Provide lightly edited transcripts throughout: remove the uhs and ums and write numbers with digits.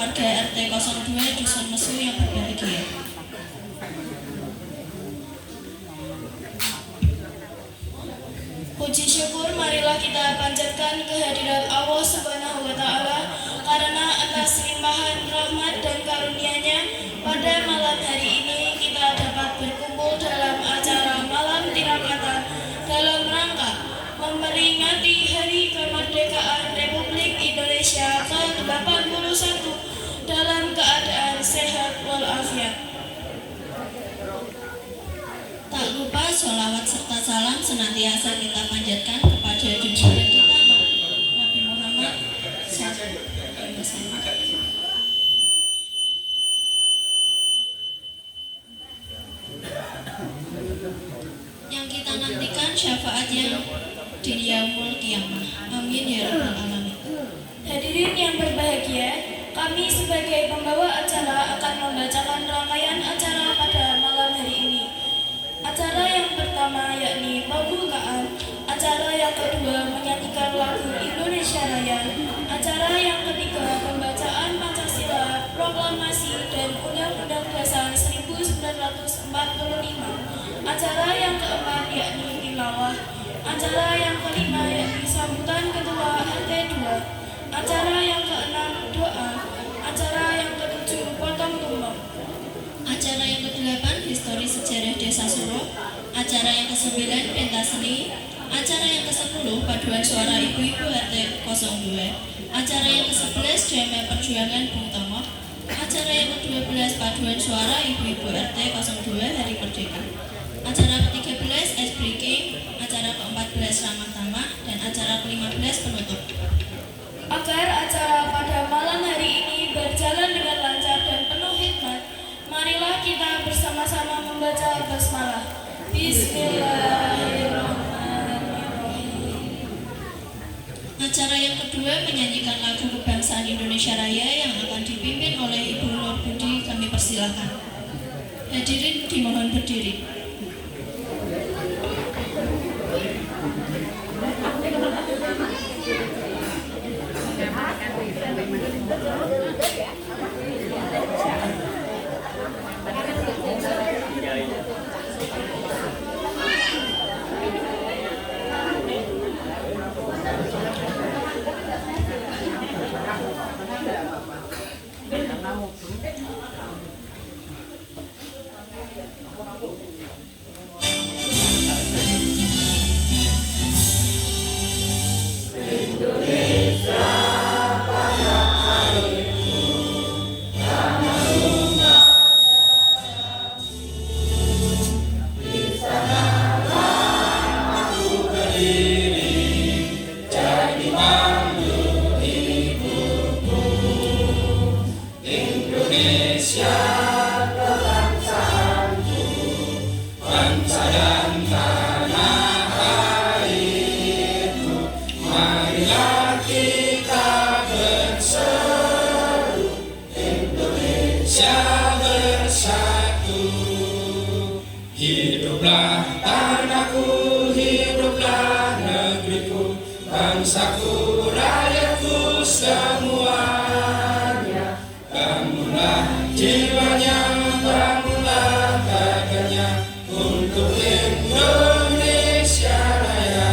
warga RT 02 Dusun Mesu yang berbahagia. Puji syukur marilah kita panjatkan kehadirat Allah Subhanahu wa Ta'ala karena atas limpahan rahmat dan karunia-Nya pada malam hari ini kita dapat berkumpul dalam acara malam tirakatan dalam rangka memperingati Hari Kemerdekaan Republik Indonesia ke-81 dalam keadaan sehat walafiat. Tak lupa sholawat serta salam senantiasa kita panjatkan kepada junjungan kita Nabi Muhammad SAW. Yang kita nantikan syafaatnya di yaumul qiyamah. Amin ya rabbal alamin. Hadirin yang berbahagia, kami sebagai pembawa acara akan membacakan rangkaian acara pada malam hari ini. Acara yang pertama yakni pembukaan, acara yang kedua menyanyikan lagu Indonesia Raya, acara yang ketiga pembacaan Pancasila, Proklamasi dan Undang-Undang Dasar 1945, acara yang keempat yakni tilawah, acara yang kelima yakni sambutan Ketua RT 2, acara yang keenam doa, acara yang ketujuh potong tumpeng. Acara yang ke-8 histori sejarah Desa Suro, acara yang ke-9 pentas seni, acara yang ke-10 paduan suara ibu-ibu RT 02, acara yang ke-11 damai perjuangan Bung Tomo, acara yang ke-12 paduan suara ibu-ibu RT 02 Hari Merdeka, acara ke-13 ice breaking, acara ke-14 ramah tamah, dan acara ke-15 penutup. Agar acara pada malam hari ini berjalan dengan lancar dan penuh hikmat, marilah kita bersama-sama membaca basmalah. Bismillahirrahmanirrahim. Acara yang kedua menyanyikan lagu kebangsaan Indonesia Raya yang akan dipimpin oleh Ibu Nur Budi. Kami persilakan. Hadirin dimohon berdiri. Hiduplah tanahku, hiduplah negeriku, bangsaku, rakyatku semuanya. Bangunlah jiwanya, bangunlah rakyatnya untuk Indonesia Raya.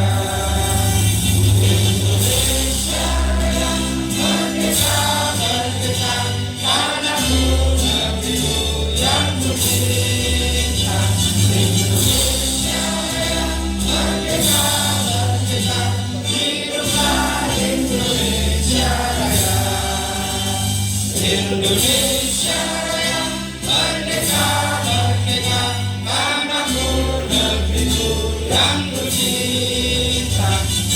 Indonesia Raya, merdeka, merdeka, tanahku, negeriku yang tercinta. Indonesia Raya, merdeka, merdeka, hiduplah Indonesia Raya. Indonesia Raya, merdeka, merdeka, tanahku, negeriku yang tercinta.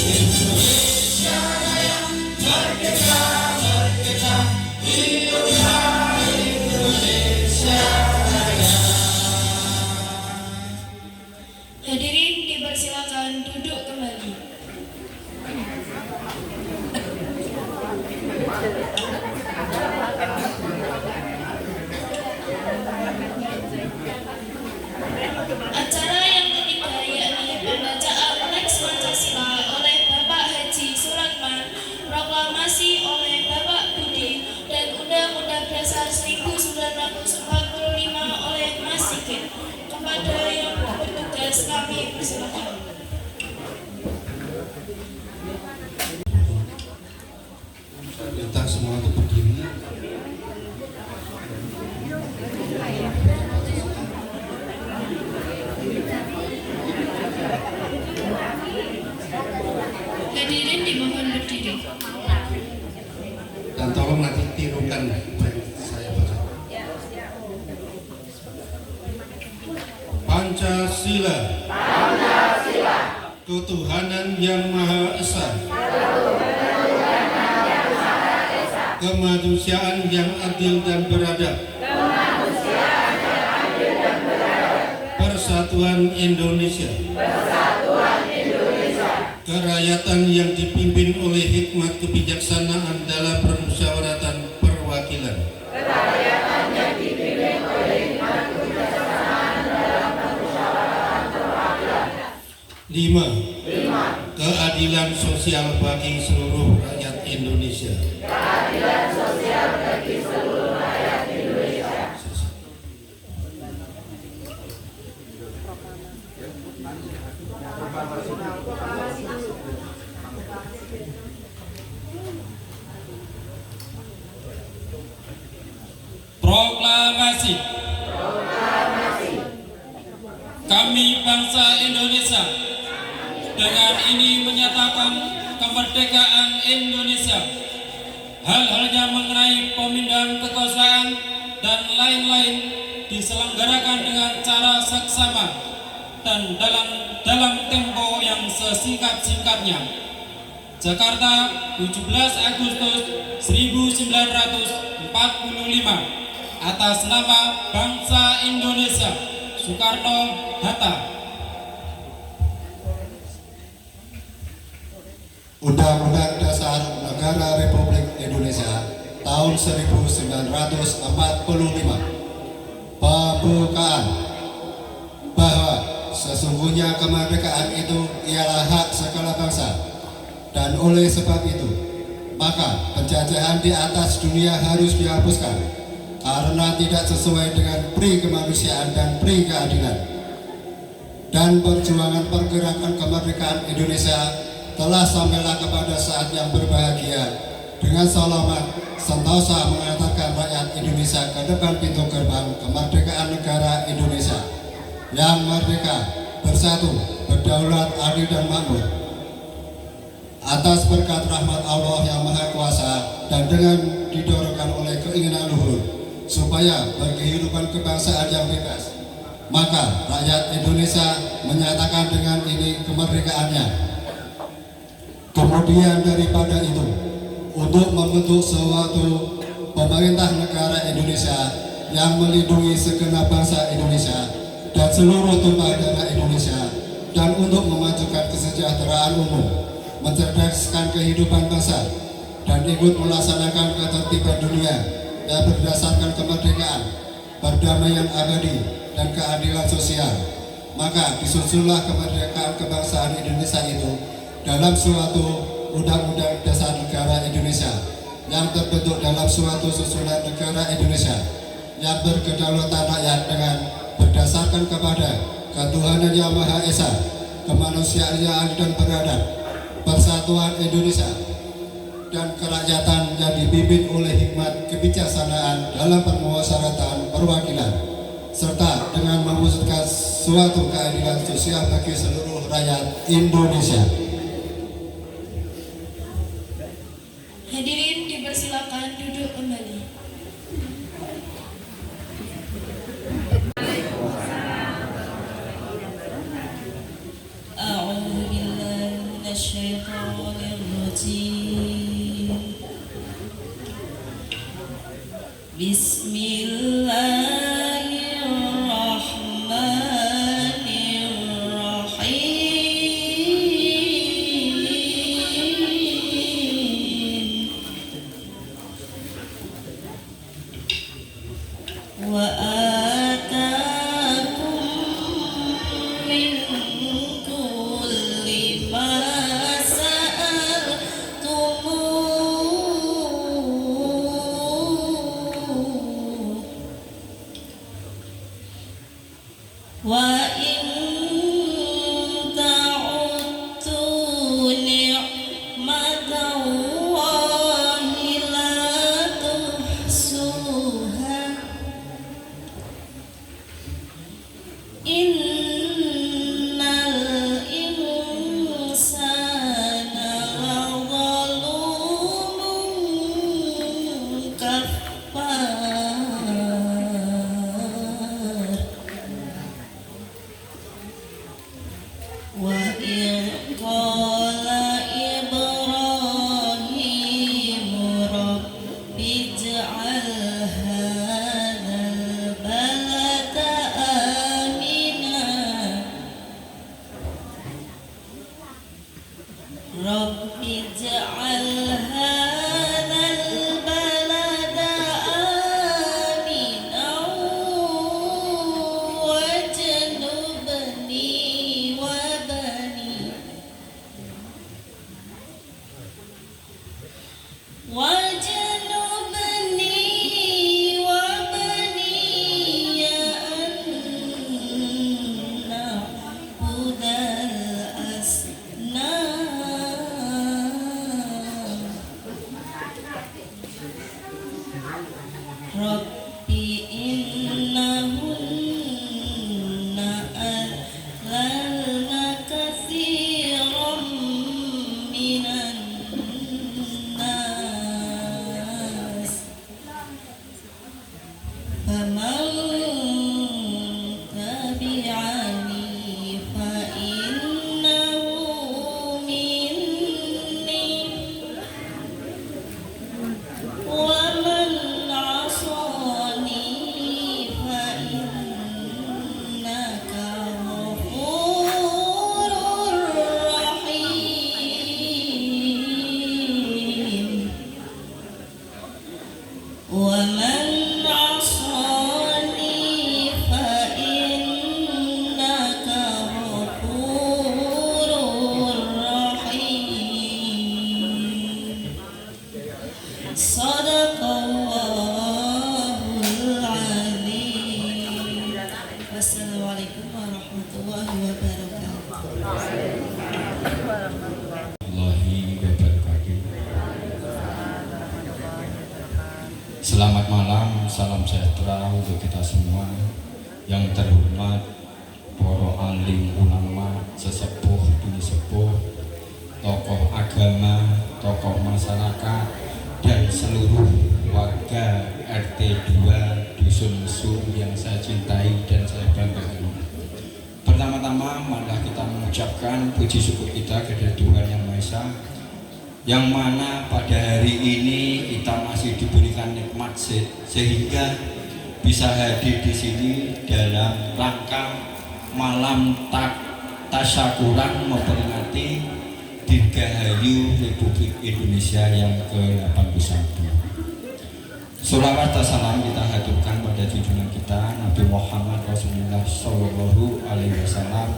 Indonesia Raya, merdeka, merdeka, hiduplah Indonesia Raya. Hadirin dipersilakan duduk kembali. besar 1945 oleh Mas Sigit. Kepada yang bertugas kami persilakan. Minta semua untuk berdiri. Hadirin dimohon berdiri. Dan tolong nanti tirukan saya baca. Pancasila. Ketuhanan yang Maha Esa. Kemanusiaan yang adil dan beradab. Persatuan Indonesia. Kerakyatan yang dipimpin oleh hikmat kebijaksanaan dalam permusyawaratan perwakilan. 5. Keadilan sosial bagi seluruh rakyat Indonesia. Proklamasi. Kami bangsa Indonesia dengan ini menyatakan kemerdekaan Indonesia. Hal-halnya mengenai pemindahan kekuasaan dan lain-lain diselenggarakan dengan cara seksama dan dalam tempo yang sesingkat-singkatnya. Jakarta, 17 Agustus 1945. Atas nama bangsa Indonesia, Soekarno-Hatta. Undang-Undang Dasar Negara Republik Indonesia tahun 1945. Pembukaan bahwa sesungguhnya kemerdekaan itu ialah hak segala bangsa, dan oleh sebab itu maka penjajahan di atas dunia harus dihapuskan karena tidak sesuai dengan pri kemanusiaan dan pri keadilan. Dan perjuangan pergerakan kemerdekaan Indonesia telah sampailah kepada saat yang berbahagia dengan selamat sentosa mengantarkan rakyat Indonesia ke depan pintu gerbang kemerdekaan negara Indonesia yang merdeka, bersatu, berdaulat, adil dan makmur. Atas berkat rahmat Allah yang Maha Kuasa dan dengan didorongkan oleh keinginan luhur supaya berkehidupan kebangsaan yang bebas, maka rakyat Indonesia menyatakan dengan ini kemerdekaannya. Kemudian daripada itu, untuk membentuk suatu pemerintah negara Indonesia yang melindungi segenap bangsa Indonesia dan seluruh tumpah darah Indonesia, dan untuk memajukan kesejahteraan umum, mencerdaskan kehidupan bangsa, dan ikut melaksanakan ketertiban dunia yang berdasarkan kemerdekaan, perdamaian abadi, dan keadilan sosial. Maka disusunlah kemerdekaan kebangsaan Indonesia itu dalam suatu Undang-Undang Dasar Negara Indonesia yang terbentuk dalam suatu susunan negara Indonesia yang berkedaulatan rakyat dengan berdasarkan kepada ketuhanan yang Maha Esa, kemanusiaan yang adil dan beradab, persatuan Indonesia, dan kerakyatan yang dipimpin oleh hikmat kebijaksanaan dalam permusyawaratan perwakilan, serta dengan mewujudkan suatu keadilan sosial bagi seluruh rakyat Indonesia. Hadirin dipersilakan duduk kembali. A'udzu billahi minasyaitonir rajim. Bismillahirrahmanirrahim. Wa atakum min kulli ma sa'altumuh اجعل هذا البلد آمنا رب اجعل هذا البلد آمنا واجنبني وبني أن نعبد الأصنام رب إنهن أضللن كثيرا من الناس فمن تبعني فإنه مني ومن عصاني فإنك غفور رحيم ومن عصاني فإنك غفور رحيم صدق الله العظيم والسلام عليكم ورحمة الله وبركاته Selamat malam, salam sejahtera untuk kita semua. Yang terhormat para alim ulama, sesepuh demi sepuh, tokoh agama, tokoh masyarakat, dan seluruh warga RT 2 Dusun Mesum yang saya cintai dan saya banggakan. Pertama-tama marilah kita mengucapkan puji syukur kita kepada Tuhan Yang Maha Esa, yang mana pada hari ini kita masih diberikan nikmat sehingga bisa hadir di sini dalam rangka malam tasyakuran memperingati Dirgahayu Republik Indonesia yang ke-81. Sholawat dan salam kita haturkan pada junjungan kita Nabi Muhammad Rasulullah Sallallahu Alaihi Wasallam,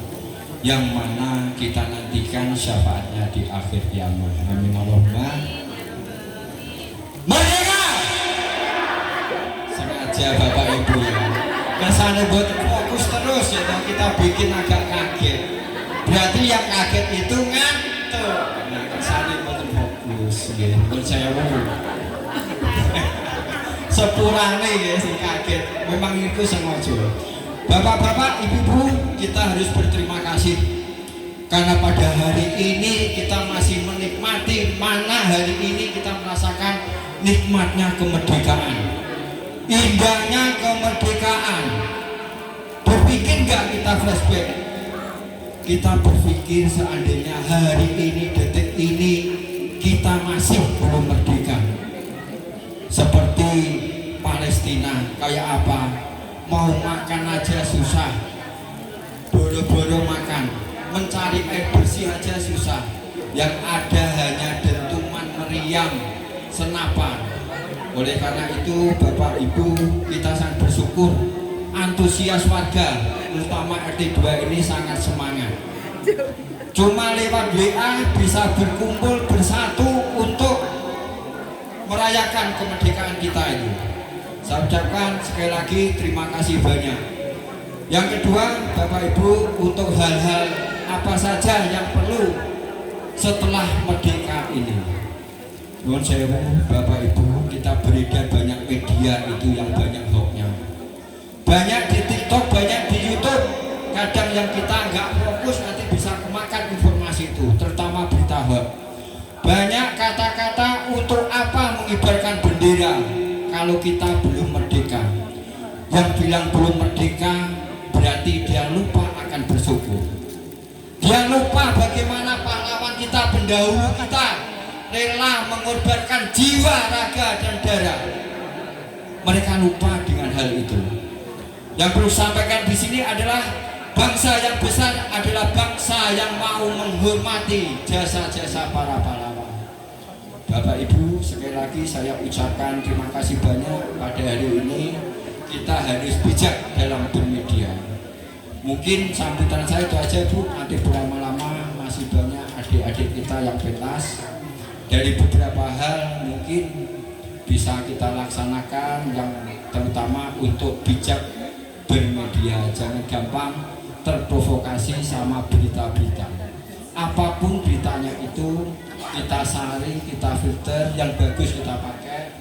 yang mana kita nantikan syafaatnya di akhir kiamat. Amin Allahumma. Merdeka! Sengaja Bapak Ibu ya, kesannya buat fokus terus ya, kita bikin agak kaget. Berarti yang kaget itu ngantuk. Nah, kesannya buat fokus ya, menurut saya sepurane ya sing kaget. Memang itu sengaja. Bapak-bapak, ibu-ibu, kita harus berterima kasih karena pada hari ini kita masih menikmati, mana hari ini kita merasakan nikmatnya kemerdekaan, indahnya kemerdekaan. Berpikir nggak kita flashback? Kita berpikir seandainya hari ini, detik ini kita masih belum merdeka, seperti Palestina, kayak apa? Mau makan aja susah, boro-boro makan, mencari air bersih aja susah. Yang ada hanya dentuman meriam, senapan. Oleh karena itu Bapak Ibu, kita sangat bersyukur, antusias warga terutama RT 2 ini sangat semangat. Cuma lewat WA bisa berkumpul bersatu untuk merayakan kemerdekaan kita itu. Saya ucapkan sekali lagi terima kasih banyak. Yang kedua, Bapak Ibu, untuk hal-hal apa saja yang perlu setelah merdeka ini. Nuwun sewu Bapak Ibu, kita beredar banyak media itu yang banyak hoaxnya. Banyak di TikTok, banyak di YouTube. Kadang yang kita nggak fokus nanti bisa kemakan informasi itu, terutama berita hoax. Banyak kata-kata untuk apa mengibarkan bendera kalau kita belum merdeka. Yang bilang belum merdeka berarti dia lupa akan bersyukur. Dia lupa bagaimana pahlawan kita, pendahulu kita rela mengorbankan jiwa, raga, dan darah mereka lupa dengan hal itu. Yang perlu sampaikan di sini adalah bangsa yang besar adalah bangsa yang mau menghormati jasa-jasa para pahlawan. Bapak Ibu, sekali lagi saya ucapkan terima kasih banyak. Pada hari ini kita harus bijak dalam bermedia. Mungkin sambutan saya itu aja Bu, nanti berlama-lama masih banyak adik-adik kita yang pentas. Dari beberapa hal mungkin bisa kita laksanakan, yang terutama untuk bijak bermedia. Jangan gampang terprovokasi sama berita-berita. Apapun beritanya itu kita saring, kita filter, yang bagus kita pakai,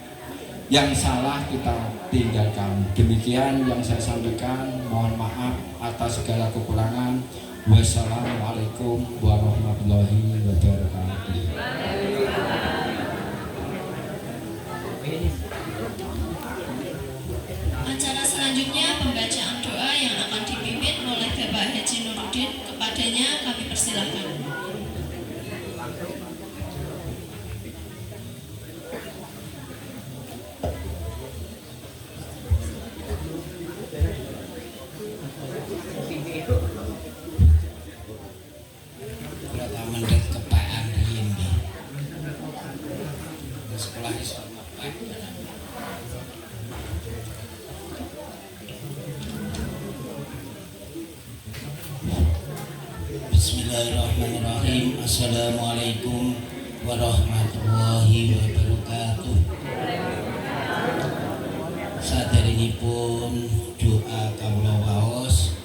yang salah kita tinggalkan. Demikian yang saya sampaikan. Mohon maaf atas segala kekurangan. Wassalamualaikum warahmatullahi wabarakatuh. Acara selanjutnya pembacaan doa yang akan dipimpin oleh Bapak Haji Nuruddin. Kepadanya kami persilahkan. Bismillahirrahmanirrahim. Assalamualaikum warahmatullahi wabarakatuh. Saderengipun doa kawula waos,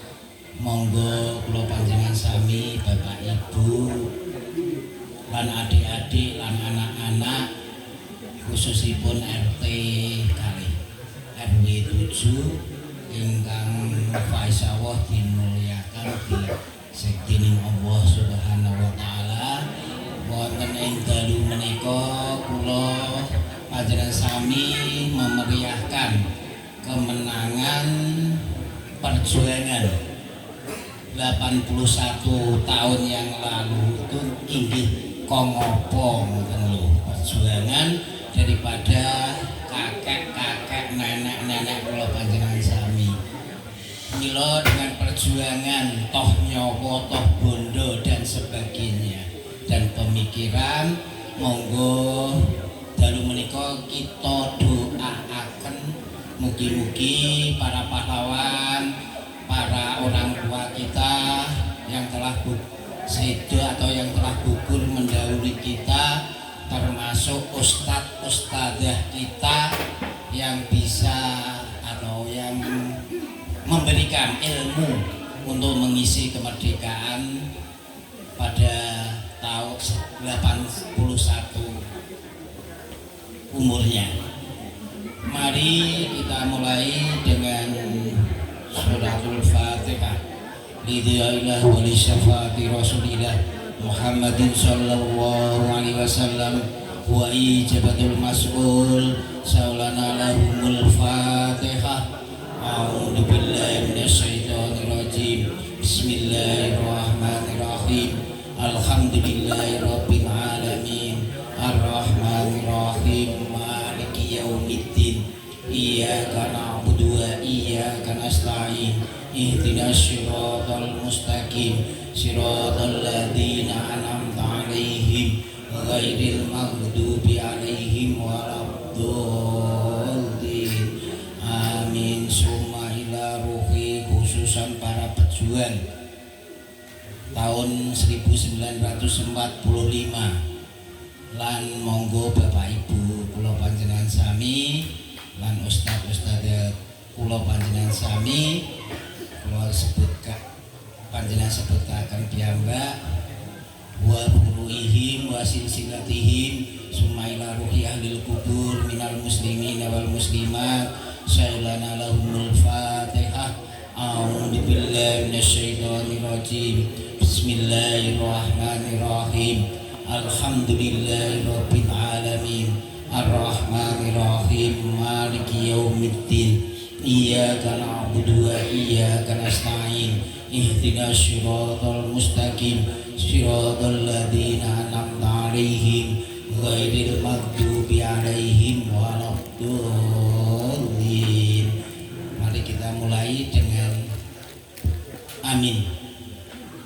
monggo kula panjenengan sami Bapak Ibu lan adik-adik lan anak-anak, khususipun RT kalih RW 7 ingkang faizawah dimulyakan di sektining Allah Subhanahu wa taala. Wonten ing dalu menika kula panjenengan sami memeriahkan kemenangan perjuangan 81 tahun yang lalu itu inggih kongopo ngoten lho, perjuangan daripada kakek-kakek nenek-nenek kula panjenengan sami. Mila dengan perjuangan toh nyawa, toh bondo dan sebagainya dan pemikiran, monggo dalu menika kita doaaken mugi-mugi para pahlawan, para orang tua kita yang telah sedo atau yang telah gugur mendahului kita, termasuk ustadz-ustadzah kita yang bisa atau yang memberikan ilmu untuk mengisi kemerdekaan pada tahun 81 umurnya. Mari kita mulai dengan suratul Fatihah. Lidiyailah wali syafaati Rasulillah Muhammadin sallallahu alaihi wasallam wa ijabatul mas'ul saulana lahumul Fatihah. A'udzu billahi minasyaitonir rajim. Bismillahirrahmanirrahim. Alhamdulillahirabbil alamin. Arrahmanir rahim. Maliki yaumiddin. Iyyaka na'budu wa iyyaka nasta'in. Ihdinas siratal mustaqim. Siratal ladzina an'amta 'alaihim ghairil maghdubi 'alaihim waladdallin. Amin. Summa ila ruhi, khususan para pejuang tahun 1945 lan monggo Bapak Ibu kula panjenengan sami lan ustadz-ustadzah kula panjenengan sami kula panjenengan sebutaken piyambak wa furuihim wa silsilatihim summa ila ruhi ahlil kubur minal muslimin wal muslimat sayyidana lahumul Fatihah. A'udzu billahi minasyaitonir rajim. Bismillahirrahmanirrahim. Alhamdulillahirabbil alamin. Arrahmanir rahim. Maliki yaumiddin. Iyyaka na'budu wa iyyaka nasta'in. Ihdinas siratal mustaqim. Siratal ladzina an'amta 'alaihim ghairil maghdubi 'alaihim waladdallin. Amin.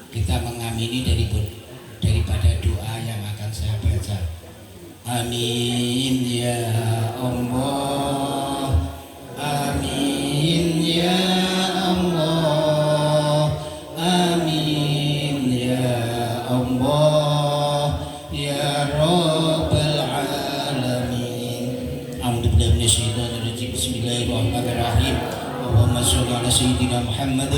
Kita mengamini daripada doa yang akan saya baca. Amin ya Allah. Amin ya Allah. Amin ya Allah ya Rabbal alamin. A'udzubillahi minasyaitonirrajim. Bismillahirrahmanirrahim. Allahumma sholli ala sayyidina Muhammad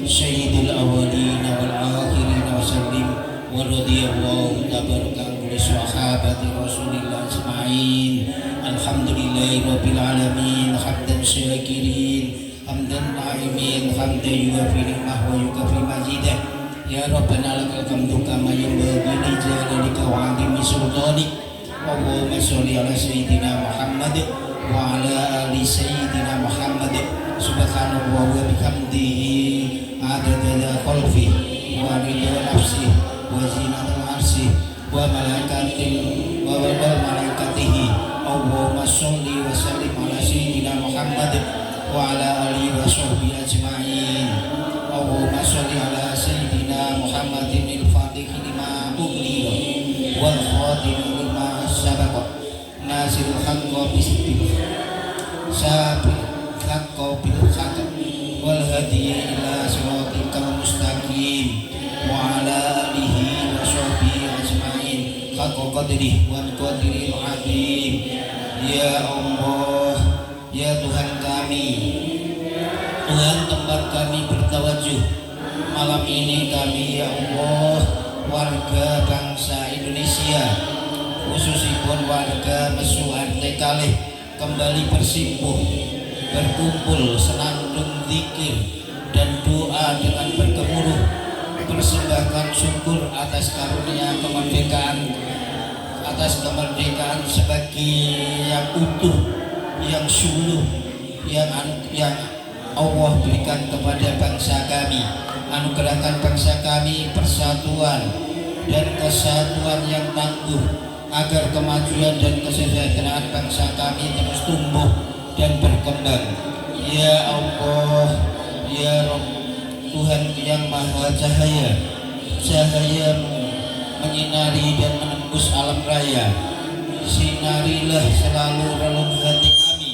sayyidil awwalin wal akhirin wa sallim wa radhiyallahu tabaraka an sahabati Rasulillah ajma'in. Alhamdulillahi rabbil alamin hamdan syakirin hamdan na'imin hamdan yuwafi ni'mah wa yukafi mazidah. Ya Rabbana lakal hamdu kama yanbaghi li jalalika wa 'azimi sultanik. Allahumma sholli ala sayyidina Muhammad wa ala ali sayyidina Muhammad. Subhanallah wa bihamdihi adada khalqi wa rida nafsi wa zinatul arsi wa malaikatihi. Allahumma sholli wa sallim ala sayyidina Muhammad wa ala alihi wa sahbihi ajma'in. Allahumma sholli ala sayyidina Muhammadin al-Fatih lima ughliqa wal khatim lima sabaqa nasirul haqqo bisbil sabil haqqo bil haqq wal hadi ila siratikal mustaqim wa ala alihi wa sahbihi ajma'in haqqa qadrihi wa qadiril azim. Ya Allah, ya Tuhan kami, Tuhan tempat kami bertawajuh malam ini, kami ya Allah warga bangsa Indonesia, khususipun warga Mesu RT Kalih, kembali bersimpuh, berkumpul, senandung zikir dan doa dengan bergemuruh, persembahkan syukur atas karunia kemerdekaan, atas kemerdekaan sebagai yang utuh, yang suluh, yang Allah berikan kepada bangsa kami. Anugerahkan bangsa kami persatuan dan kesatuan yang tangguh, agar kemajuan dan kesejahteraan bangsa kami terus tumbuh dan berkembang. Ya Allah, ya Rabb, Tuhan yang Maha Cahaya, cahayamu menyinari dan menembus alam raya. Sinarilah selalu relung hati kami,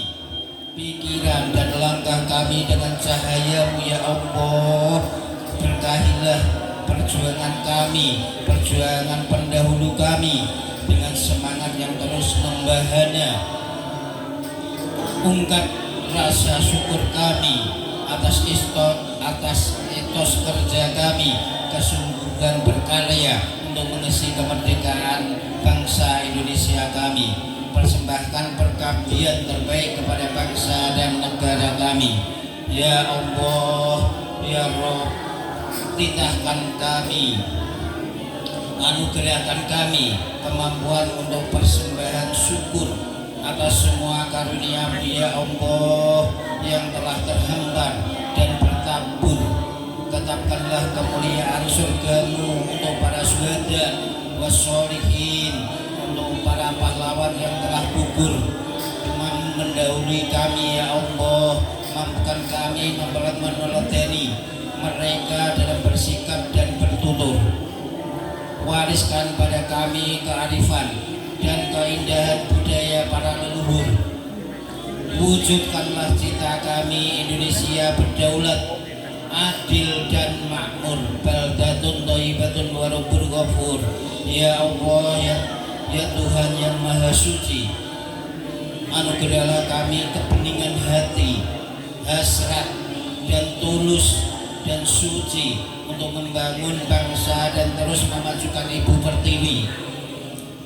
pikiran dan langkah kami dengan cahayamu ya Allah. Berkahilah perjuangan kami, perjuangan pendahulu kami, dengan semangat yang terus membahana. Ungkap rasa syukur kami atas etos kerja kami, kesungguhan berkarya untuk mengisi kemerdekaan bangsa Indonesia kami. Persembahkan pengabdian terbaik kepada bangsa dan negara kami. Ya Allah, ya Rabb, titahkan kami, anugerahkan kami kemampuan untuk persembahan syukur atas semua karunia-Mu ya Allah yang telah terhambat dan bertabur. Tetapkanlah kemuliaan surga-Mu untuk para syuhada wassolihin, untuk para pahlawan yang telah gugur mendahului kami ya Allah. Mampukan kami meneladani mereka dalam bersikap dan bertutur. Wariskan pada kami kearifan dan keindahan budaya para leluhur. Wujudkanlah cita kami Indonesia berdaulat, adil dan makmur, baldatun thayyibatun wa rabbun ghafur. Ya Allah, ya Tuhan yang Maha Suci, anugerahlah kami kebeningan hati, hasrat dan tulus dan suci untuk membangun bangsa dan terus memajukan Ibu Pertiwi,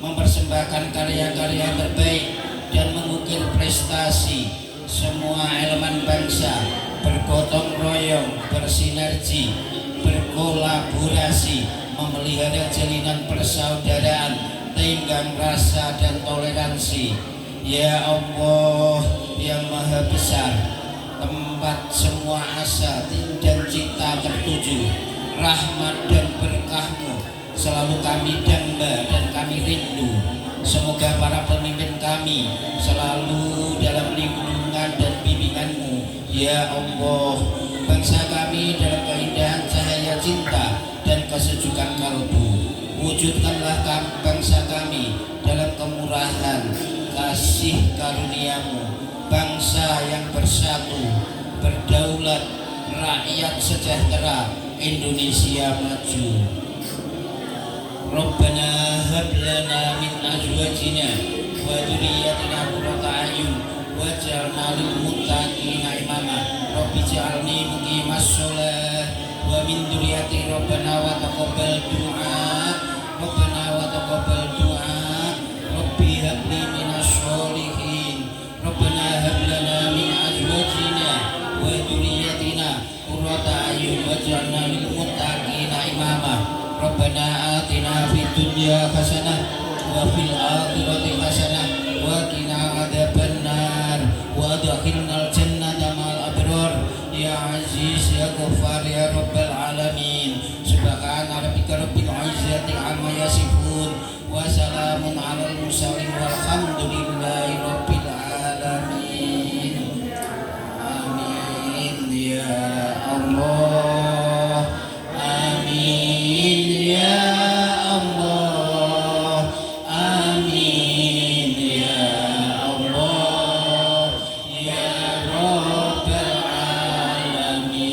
mempersembahkan karya-karya terbaik dan mengukir prestasi semua elemen bangsa, bergotong royong, bersinergi, berkolaborasi, memelihara jalinan persaudaraan, tenggang rasa dan toleransi. Ya Allah yang Maha Besar, tempat semua asa dan cita tertuju, rahmat dan berkah-Mu selalu kami damba dan kami rindu. Semoga para pemimpin kami selalu dalam lindungan dan bimbingan-Mu ya Allah. Bangsa kami dalam keindahan cahaya kesejukan kalbu. Wujudkanlah bangsa kami dalam kemurahan kasih karuniamu, bangsa yang bersatu, berdaulat, rakyat sejahtera, Indonesia maju. Rabbana hab lana min azwajina wa dhurriyyatina qurrata a'yun waj'alna lil muttaqina imama. Rabbi ij'alni muqimas shalah wa min dzurriyyati Rabbana wa taqabbal du'a. Rabbana wa taqabbal du'a. Rabbi hab li minas sholihin. Rabbana hab lana min azwajina wa dhurriyyatina qurrata a'yun waj'alna lil muttaqina imama. Rabbana atina fid dunya hasanah wa fil akhirati hasanah wa qina adzabannar wa adkhilnal jannata ma'al abrar ya aziz ya ghaffar ya rabbal alamin. Subhana rabbika rabbil izzati amma yasifun wa salamun alal mursalin walhamdulillahi rabbil alamin. Amin ya Allah. Amin ya Allah. Amin ya Allah ya Rabbal alamin.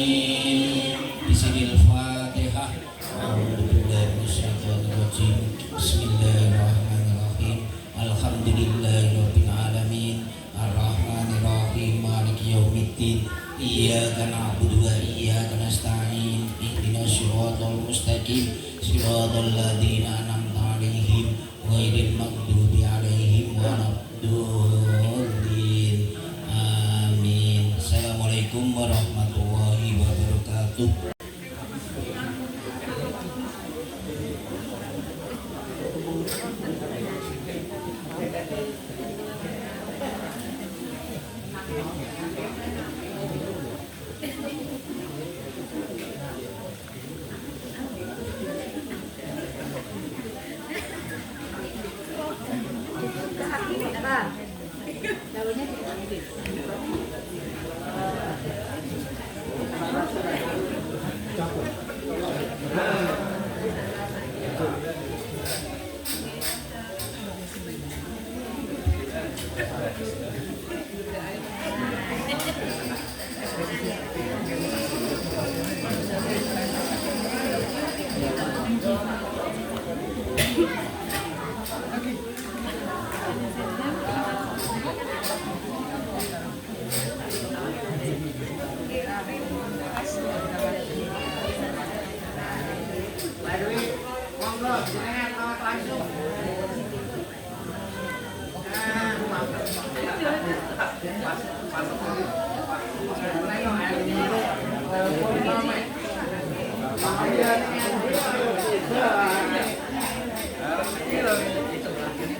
Bismillahirrahmanirrahim. A'udzubillahi minasyaitonir rajim. Bismillahirrahmanirrahim. Alhamdulillahirabbil alamin. Arrahmanir rahim. Maliki yaumiddin. Iyyaka na'budu wa iyyaka nasta'in. Ihdinas siratal mustaqim. Siratal ladzina an'amta 'alaihim ghairil maghdubi 'alaihim waladdallin. Amin. Assalamualaikum warahmatullahi wabarakatuh.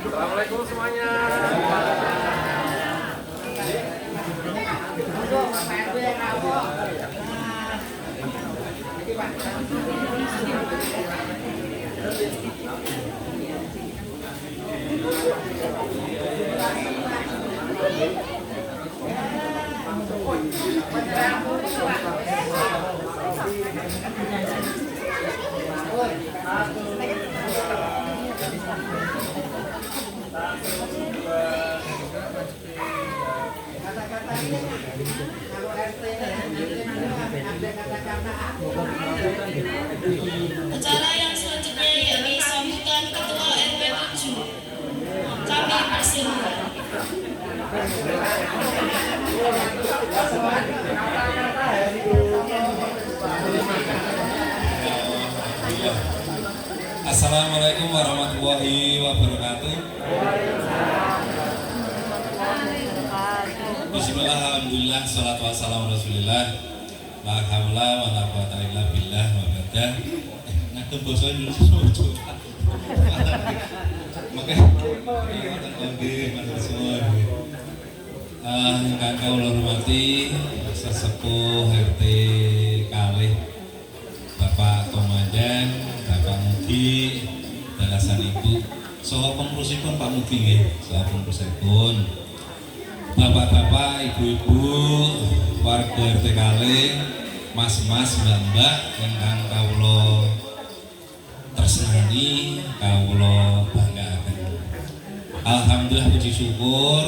Assalamualaikum semuanya. Acara yang selanjutnya yakni sambutan Ketua RW 7. Kami persilahkan. Assalamualaikum warahmatullahi wabarakatuh. Bismillah, alhamdulillah, salatu wassalamu rasulillah. La haula wa la quwata illa billah wa badah. Ngatem basa Indonesia sojo. Maka nggih matur suwun. Ingkang kula hormati sesepuh RT kalih Bapak Komandan, Bapak Mudi, dalasan Ibu, saha pengurusipun Pak Mudi nggih, saha pengurusipun. Bapak-bapak, ibu-ibu, warga RT kalih, mas-mas, mbak-mbak ingkang kawula tresnani kawula banggaaken. Alhamdulillah puji syukur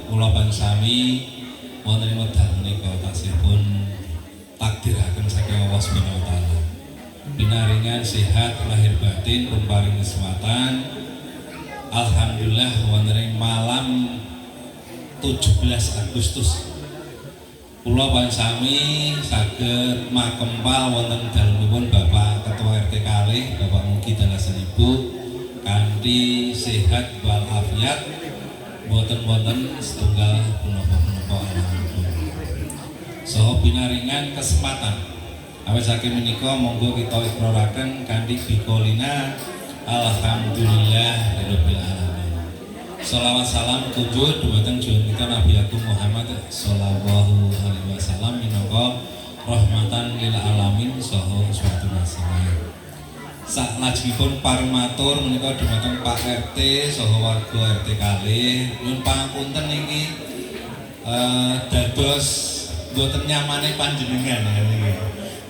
kula pansami wonten ing wekdal menika taksihipun takdiraken saking Allah Subhanahu wa taala. Pinaringan sehat lahir batin pun paring kesempatan. Alhamdulillah wonten ing malam 17 Agustus kula pansami saged makempal wonten dalemipun Bapak Ketua RT kalih Bapak Mugi Dalasan Ibu kanthi sehat walafiat boten wonten setunggal punapa-punapa alamipun. Saha pinaringan kesempatan awit saking menika monggo kita ikraraken kanthi biqolina alhamdulillahirabbil alamin. Shalawat salam tujuh dumateng junjungan Nabi Agung Muhammad sallallahu alaihi wasallam minangka rahmatan lil alamin saha uswatun hasanah. Saklajengipun parmatur menika dumateng Pak RT saha warga RT kalih nyuwun pangapunten niki dados boten nyamane panjenengan ya niki.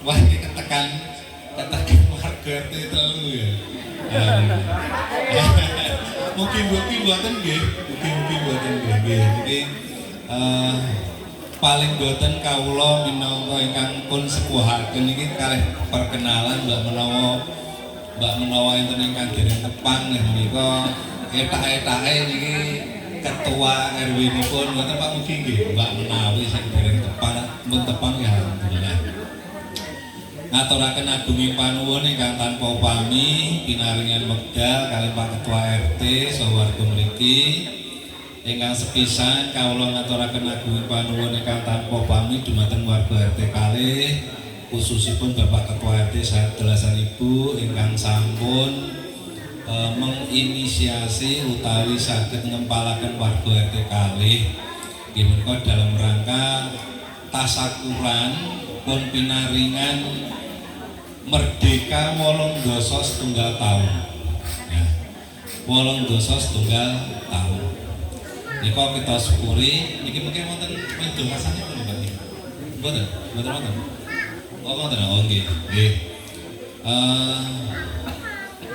Wah iki ketekan warga RT telu ya. Mugi-mugi mboten nggih, mugi-mugi mboten nggih. Niki paling boten kawula minangka ingkang pun sepuhaken niki kalih perkenalan mbak menawa enten ingkang dereng tepang menika etak-etake niki ketua RW nipun mboten Pak Mugi nggih, mbak menawi sing dereng tepang mun tepang ya alhamdulillah. Ngaturaken agunging panuwun ingkang tanpa upami pinaringan wekdal kalih Pak Ketua RT saha warga mriki ingkang sepisan kawula ngaturaken agunging panuwun ingkang tanpa upami dumateng warga RT kalih khususipun Bapak Ketua RT saha Dalasan Ibu ingkang sampun menginisiasi utawi saged ngempalaken warga RT kalih nggih menika dalam rangka tasakuran pun pinaringan Merdeka 8 tahun ya, 8 tahun niko kita syukuri niki mungkin wonten domasane pun Pak mboten oh wonten oh nggih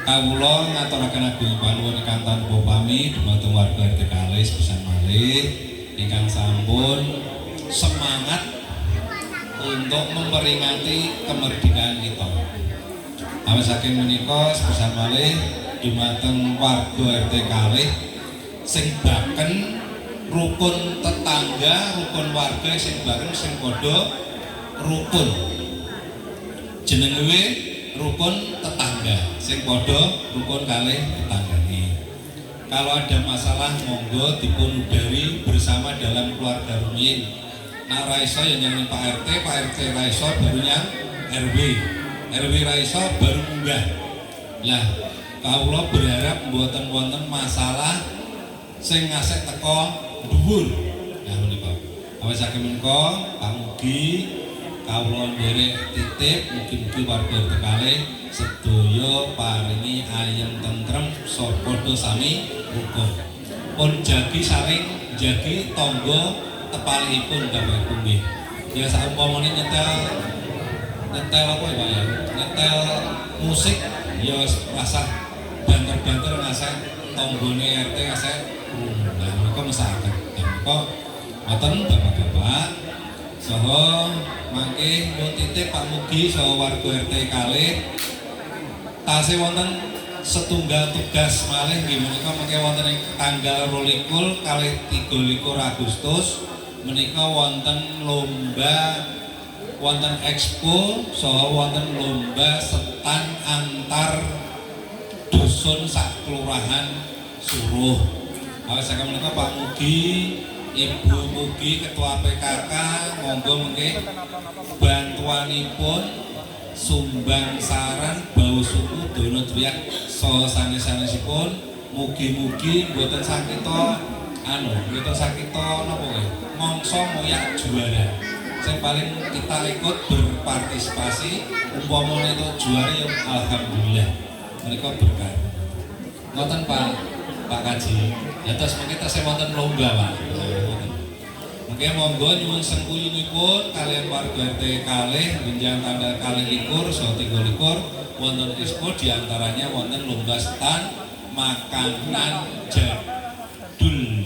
kawula ngaturaken agunging panuwun ingkang tanpa pami dumateng warga RT kalih sepisan malih ingkang sampun semangat untuk memperingati kemerdekaan kita. Awit saking menika sepisan malih dumateng warga RT kalih sing baken rukun tetangga, rukun warga sing baken sing padha rukun. Jenenge rukun tetangga sing padha rukun kalih tetanggane. Kalau ada masalah monggo dipun udari bersama dalam keluarga rumiyin. Nak raiso yang nyanyi Pak RT raiso barunya RW raiso baru munggah. Lah, kawula berharap mboten wonten masalah sing ngasih teko dhuwur. Nah menika. Awit saking menika Pak Mugi kawula nderek titip mugi-mugi warga kalih sedaya paringi ayem tentrem padha sami rukun. Pun jagi saling jagi tangga tepalipun Bapak Ibu nggih. Ya saumpamane nyetel apa ya Pak ya? Nyetel musik ya rasah banter-banter ngasih tanggane RT ngasih. Nah menika mesakaken. Menika ngoten Bapak-bapak saha mangke nyuwun titip Pak Mugi saha warga RT kalih tasih wonten setunggal tugas malih nggih menika mangke wonten ing tanggal 22 kalih 23 Agustus menika wonten lomba wonten expo saha wonten lomba setan antar dusun sak kelurahan Suruh. Awit saking menika Pak Mugi, Ibu Mugi Ketua PKK monggo mengke bantuanipun sumbang saran bau suku dono triyak saha sanes-sanesipun mugi-mugi mboten sakita mboten sakita napa nggih mangsa moyak juara. Yang paling kita ikut berpartisipasi umpamane itu juara ya alhamdulillah mereka berkah. Ngoten Pak Kaji. Ya terus mungkin kita wonten lomba Pak. Oke, monggo nyuwun sengkuyunipun kalian warga RT kalih benjang tanggal 21 saha 23 wonten expo diantaranya wonten lomba stand makanan jadul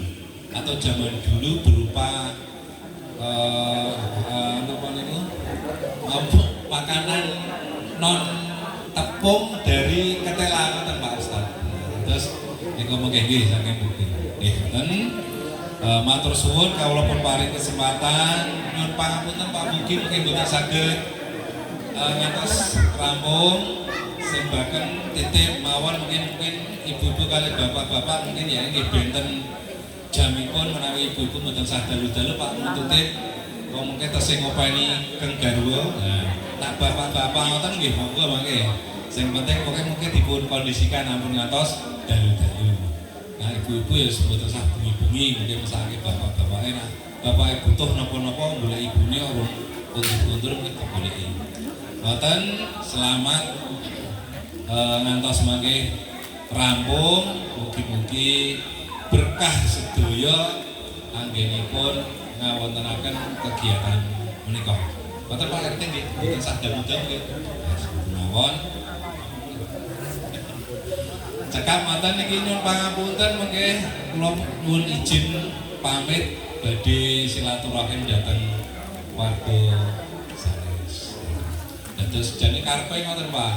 atau zaman dulu berupa makanan non tepung dari ketela ngoten Pak Ustaz. Terus niku mengke nggih saking bukti. Nggih, matur suwun kawula pun paring kesempatan nyuwun pangapunten Pak Mugi mungkin boten saged ngantos rampung sembaken titip mawon mungkin ibu-ibu kali bapak-bapak mungkin ya nggih benten jamipun menawi ibu-ibu mboten sah dalu-dalu Pak Muntutip kok mungkin tesih ngopeni Kang Garwa. Nah, tak bapak-bapak ngoten nggih monggo mangke. Sing penting pokoknya mungkin dipun kondisikan ampun ngantos dalu-dalu. Nah, ibu-ibu ya mboten sah bengi-bengi mungkin mesake bapak-bapake nah bapake butuh napa-napa golek ibune ora kundur-kundur mungkin digoleki. Ngoten selamat ngantos mangke rampung mugi-mugi berkah sedaya anggenipun ngawontenaken kegiatan menika. Ngoten Pak RT nggih, mboten sah dalu-dalu nggih. Mawon cekap mantan niki nyuwun pangapunten mengke kula nyuwun izin pamit badhe silaturahim dhateng warga sanes. Dados jane karepe ngoten Pak.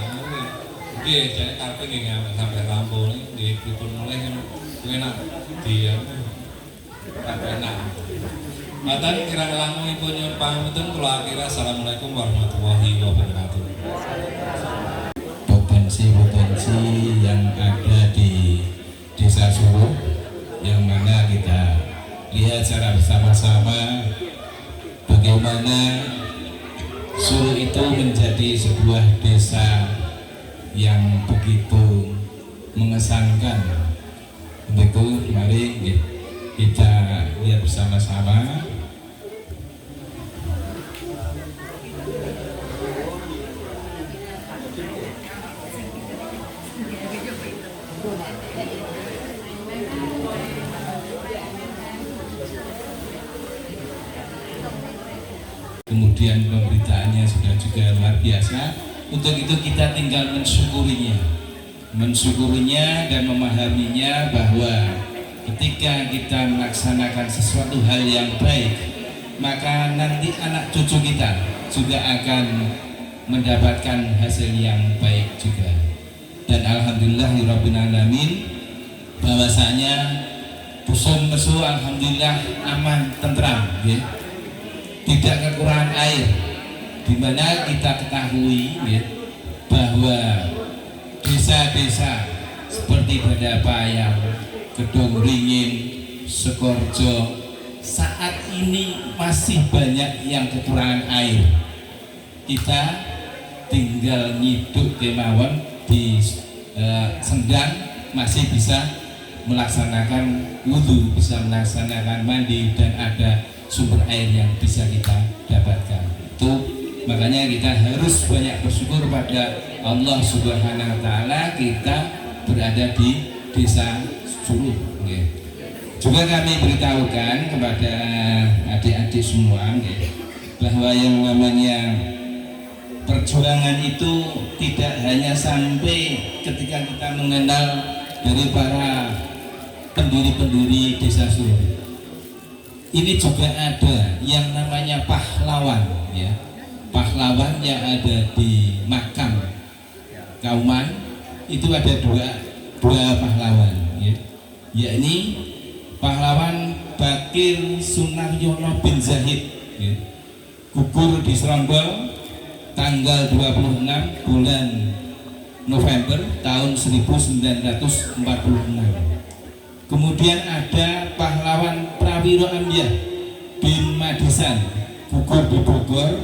Nggih, jane karepe nggih sampai rampung nggih pripun mulih enak di enak. Mantan kirang langkungipun nyuwun pangapunten kula akhiri assalamualaikum warahmatullahi wabarakatuh. Potensi yang ada di Desa Suruh yang mana kita lihat secara bersama-sama bagaimana Suruh itu menjadi sebuah desa yang begitu mengesankan. Untuk itu mari kita lihat bersama-sama. Kemudian pemberitaannya sudah juga luar biasa. Untuk itu kita tinggal mensyukurinya dan memahaminya bahwa ketika kita melaksanakan sesuatu hal yang baik, maka nanti anak cucu kita juga akan mendapatkan hasil yang baik juga. Dan alhamdulillahirabbil alamin bahwasanya dusun Mesu alhamdulillah aman tentram ya. Tidak kekurangan air, di mana kita ketahui ya, bahwa desa-desa seperti Badapayang, Gedong Ringin, Sekorjo saat ini masih banyak yang kekurangan air. Kita tinggal nyiduk kemawon di Sendang masih bisa melaksanakan wudhu, bisa melaksanakan mandi dan ada sumber air yang bisa kita dapatkan. Itu makanya kita harus banyak bersyukur pada Allah Subhanahu wa taala kita berada di Desa Suruh. Juga kami beritahukan kepada adik-adik semua bahwa yang namanya perjuangan itu tidak hanya sampai ketika kita mengenal dari para pendiri-pendiri Desa Suruh. Ini juga ada yang namanya pahlawan ya. Pahlawan yang ada di makam Kauman itu ada dua pahlawan ya. Yakni pahlawan Bakir Sunaryono bin Zahid ya. Gugur di Seronggol tanggal 26 bulan November tahun 1946. Kemudian ada pahlawan Prawiro Ambyah bin Madisan gugur di Bogor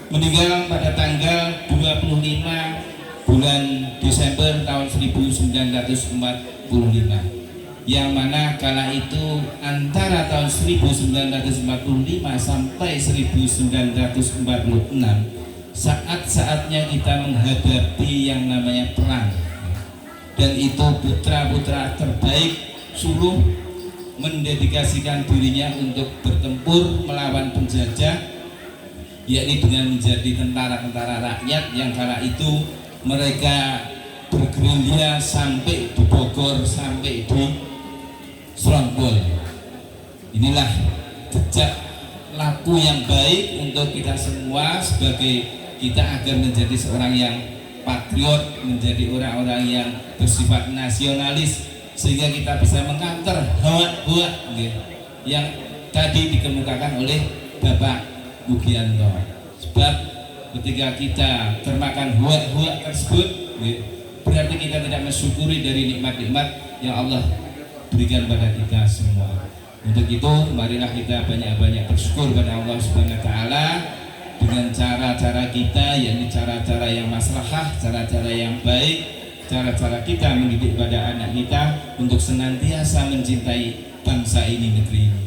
meninggal pada tanggal 25 bulan Desember tahun 1945, yang mana kala itu antara tahun 1945 sampai 1946 saat-saatnya kita menghadapi yang namanya perang, dan itu putra-putra terbaik Suruh mendedikasikan dirinya untuk bertempur melawan penjajah, yakni dengan menjadi tentara-tentara rakyat yang kala itu mereka bergerilya sampai di Bogor, sampai di Serongkol. Inilah jejak laku yang baik untuk kita semua sebagai kita agar menjadi seorang yang patriot, menjadi orang-orang yang bersifat nasionalis, sehingga kita bisa mengcounter hawa-hawa yang tadi dikemukakan oleh Bapak Mugianto. Sebab ketika kita termakan hawa-hawa tersebut, berarti kita tidak mensyukuri dari nikmat-nikmat yang Allah berikan pada kita semua. Untuk itu marilah kita banyak-banyak bersyukur pada Allah Subhanahu wa taala dengan cara-cara kita, yakni cara-cara yang maslahah, cara-cara yang baik, cara-cara kita mendidik pada anak kita untuk senantiasa mencintai bangsa ini, negeri ini.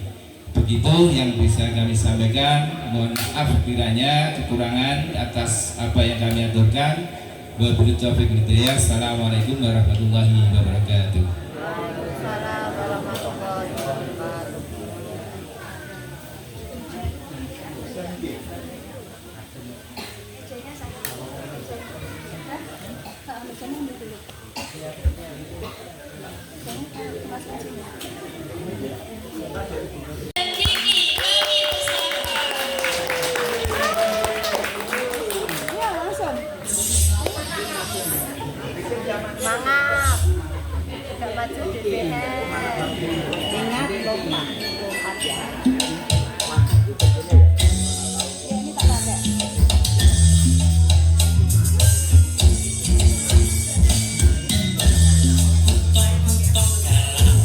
Begitu yang bisa kami sampaikan. Mohon maaf kiranya kekurangan atas apa yang kami aturkan. Wabillahi taufiq wal hidayah. Assalamualaikum warahmatullahi wabarakatuh. Semangat, tidak maju DPR. Ingat lompat ya. Ini tak pakai. Tok-tok dalam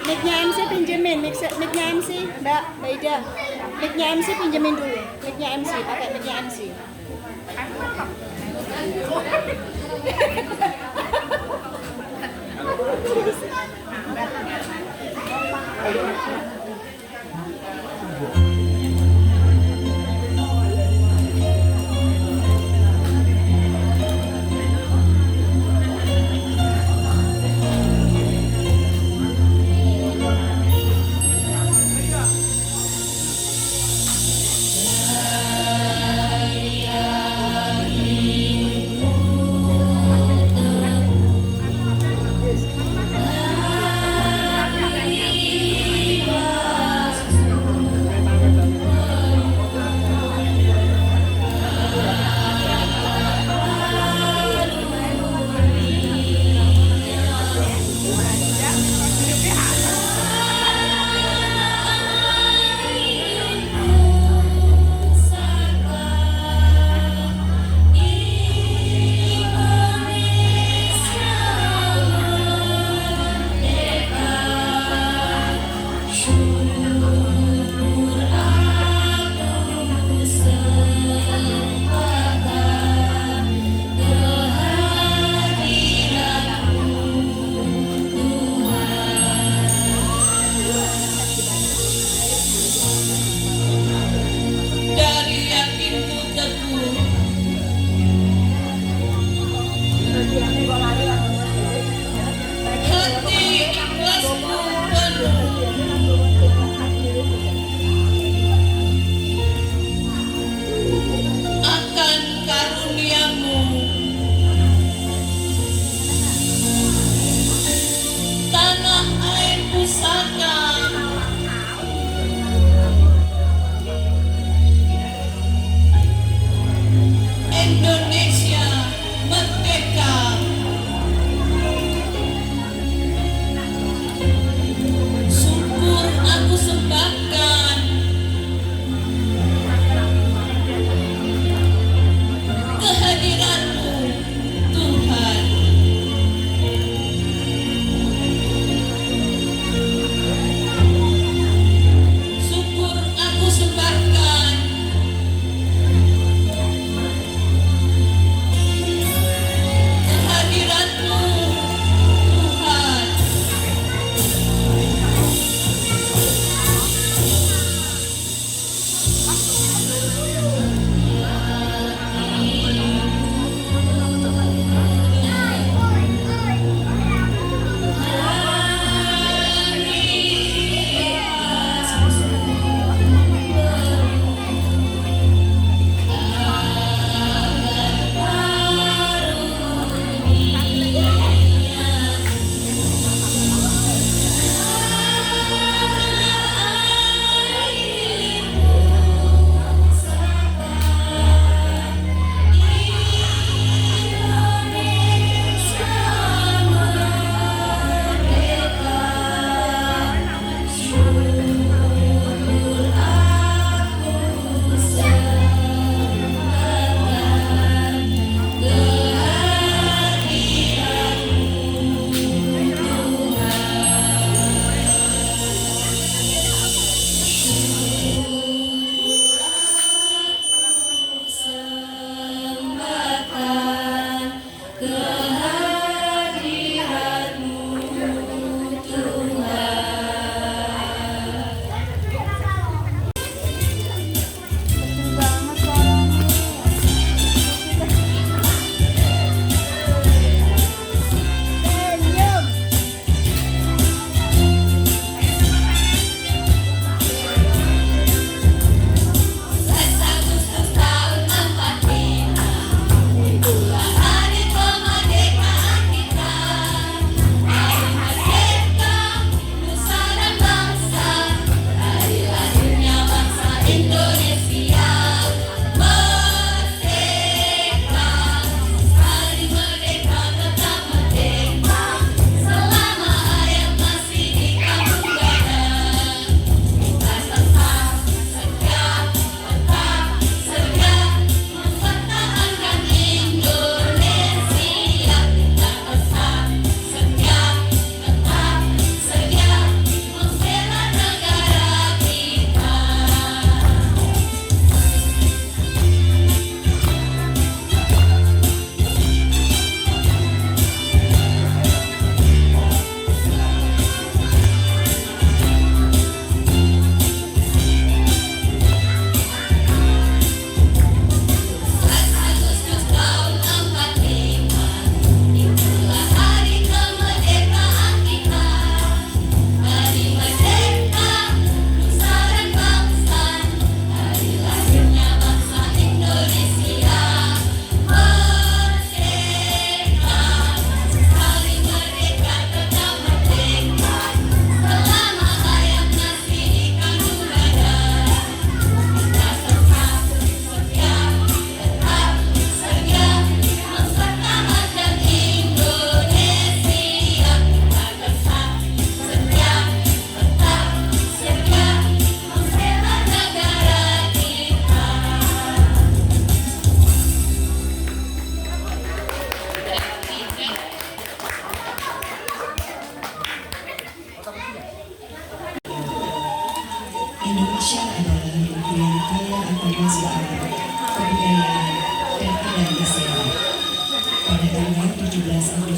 Mic-nya MC pinjemin, mic-nya MC, Mbak Ida. Mic-nya MC pinjemin dulu. Mic-nya MC, pakai mic-nya MC.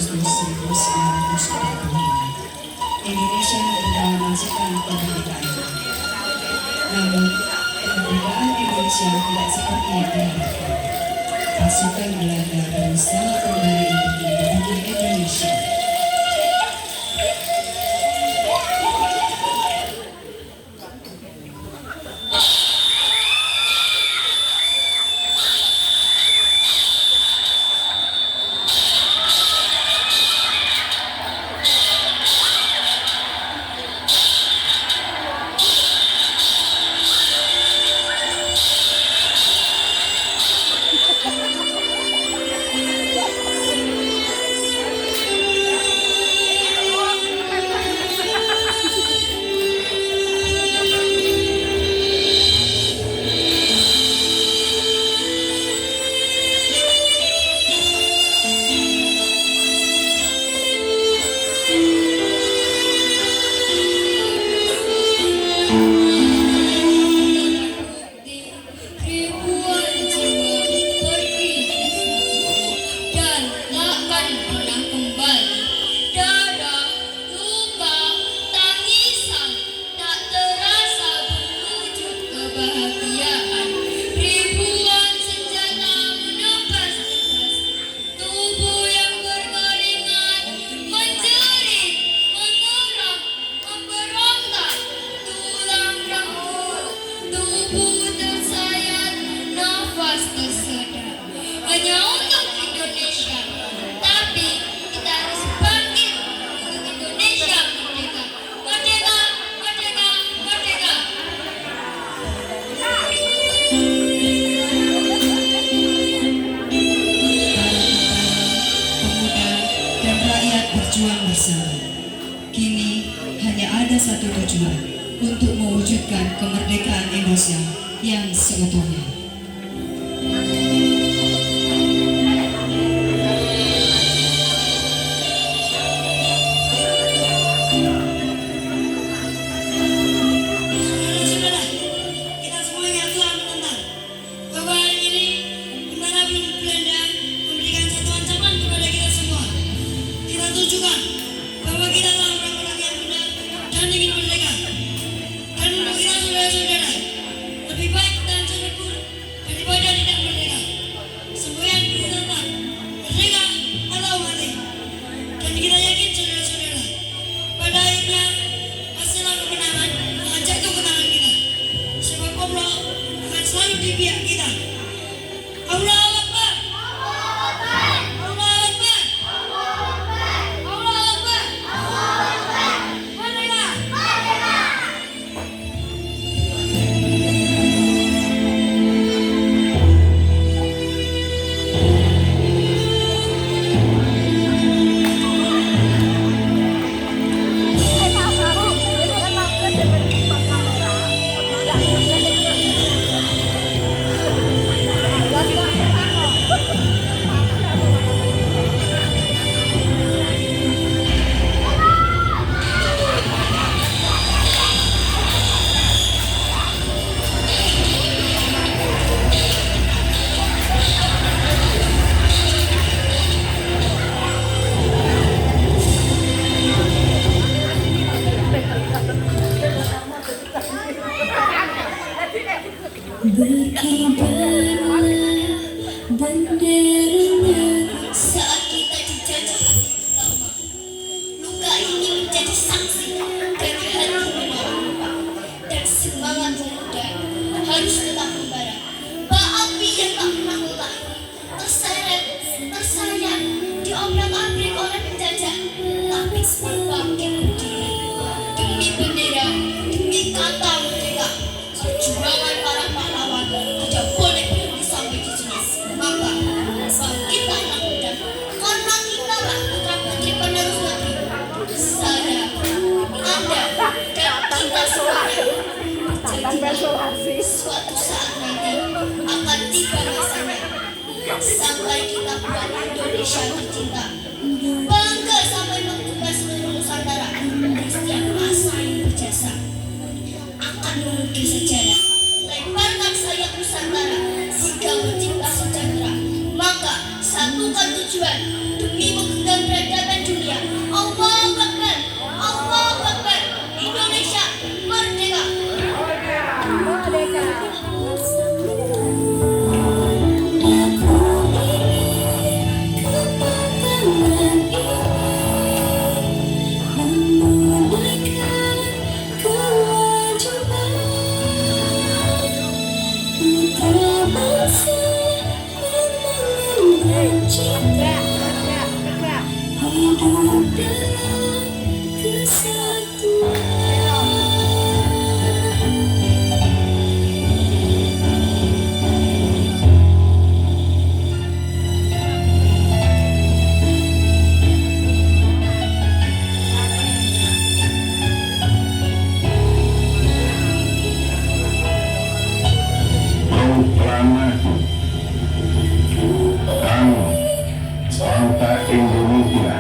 Agustus 1945, Indonesia memproklamasikan kemerdekaannya. Namun, kemerdekaan Indonesia tidak seperti yang diharapkan. Pasukan Belanda berusaha kembali untuk menduduki Indonesia. Kini hanya ada satu tujuan, untuk mewujudkan kemerdekaan Indonesia yang seutuhnya. Saat kita dijajah lama, luka ini menjadi saksi dari hati menolak, dan semangat pemuda harus tetap membara. Bak api yang tak pernah lelah, terseret, tersayat, diobrak-abrik oleh penjajah, tapi berbangkit berdiri demi bendera, demi kata merdeka. Perjuangan para pahlawan tidak boleh berhenti sampai di sini. Maka bangkitlah anak muda, karena kitalah putra putri penerus negeri. Saya, Anda, dan kita semuanya berjanji suatu saat nanti akan tiba masanya sampai kita buat Indonesia tercinta. Bangga sampai menggugah seluruh Nusantara dan setiap masa yang berjasa akan mengukir sejarah. Lemparkan sayap Nusantara jika mencipta sejahtera. Maka satukan tujuan demi menggenggam beradab Proklamasi Bank Bangsa Indonesia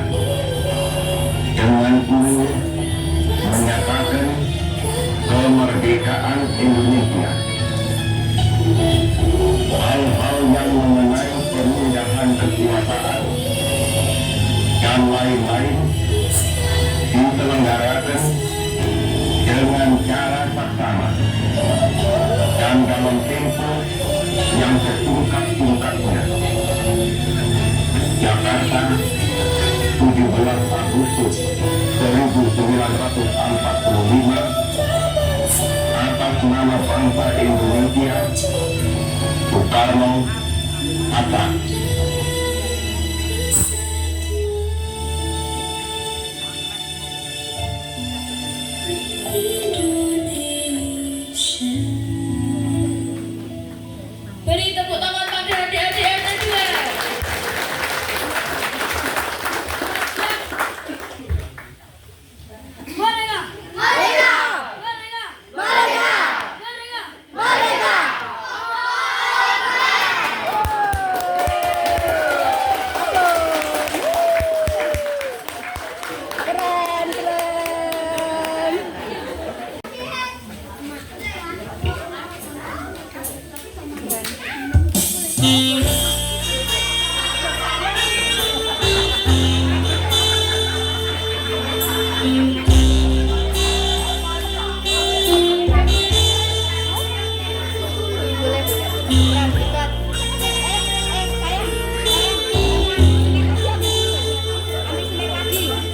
dengan ini menyatakan kemerdekaan Indonesia. Hal-hal yang mengenai pemindahan kekuasaan dan lain-lain diselenggarakan dengan cara saksama dan dalam tempo yang sesingkat-singkatnya. Jakarta, 17 Agustus 1945, atas nama bangsa Indonesia, Soekarno-Hatta. Beri tepuk tangan pada adik-adik yang kedua. Merdeka! Merdeka! Merdeka! Merdeka! Merdeka! Merdeka! Keren, keren.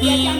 Iya,